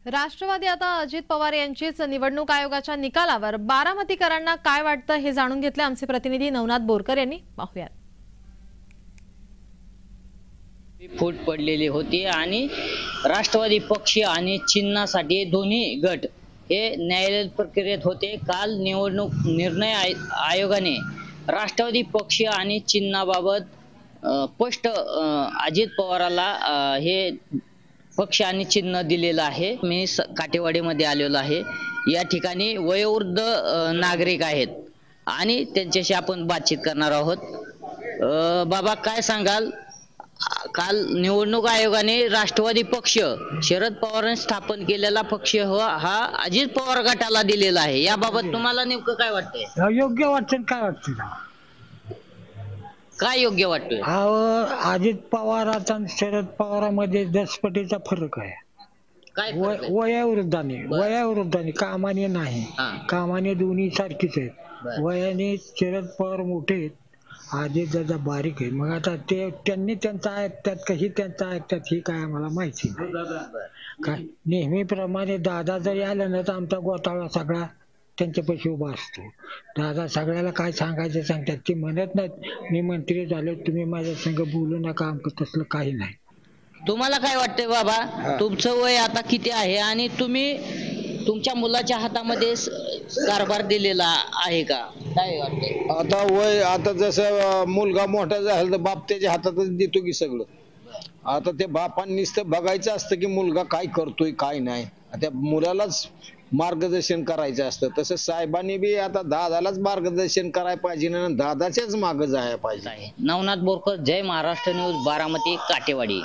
राष्ट्रवादी आता अजित पवार यांचीच निवडणूक आयोगाच्या निकालावर बारामतीकरांना काय वाटतं हे जाणून घेतले आमचे प्रतिनिधी नवनाथ बोरकर यांनी. पाहूयात. फूट पडलेली होती आणि राष्ट्रवादी पक्ष आणि चिन्हासाठी दोन्ही गट हे न्यायालयीन प्रक्रियेत होते. काल निवडणूक निर्णय आयोगाने राष्ट्रवादी पक्ष आणि चिन्हाबाबत स्पष्ट अजित पवाराला हे पक्ष आणि चिन्ह दिलेलं आहे. मी काटेवाडीमध्ये आलेलो आहे. या ठिकाणी वयोवृद्ध नागरिक आहेत आणि त्यांच्याशी आपण बातचीत करणार आहोत. बाबा, काय सांगाल? काल निवडणूक आयोगाने राष्ट्रवादी पक्ष शरद पवारांनी स्थापन केलेला पक्ष हा अजित पवार गटाला दिलेला आहे. याबाबत तुम्हाला नेमकं काय वाटतंय? योग्य वाटतं? काय वाटतं? काय योग्य वाटतोय? अजित पवाराचा आणि शरद पवारामध्ये 10 पटीचा फरक आहे. काय वयावृद्धाने कामाने नाही. कामाने दोन्ही सारखीच आहेत. वयाने शरद पवार मोठे आहेत, अजित दादा बारीक आहे. मग आता ते त्यांनी त्यांचं ऐकतात का ही त्यांचं ऐकतात ही काय आम्हाला माहिती नाही. काय नेहमीप्रमाणे दादा जरी आलं ना तर आमचा गोतावळा सगळा त्यांच्यापाशी उभा असतो. दादा सगळ्याला काय सांगायचं सांगतात. ते म्हणत नाहीत मी मंत्री झालो तुम्ही माझ्या संग बोलू नका, आमचं तसलं काही नाही. तुम्हाला काय वाटतंय बाबा? तुमचं वय आता किती आहे आणि तुम्ही तुमच्या मुलाच्या हातामध्ये कारभार दिलेला आहे का? काय वाटतंय? आता वय आता जसं मुलगा मोठा झाला तर बाप त्याच्या हातातच देतो की सगळं. आता ते बापांनी नुसतं बघायचं असतं की मुलगा काय करतोय काय नाही. त्या मुलालाच मार्गदर्शन करायचं असतं. तसं साहेबांनी बी आता दादालाच मार्गदर्शन करायला पाहिजे ना, दादाच्याच मागे जायला पाहिजे. नवनाथ बोरकर, जय महाराष्ट्र न्यूज, बारामती, काटेवाडी.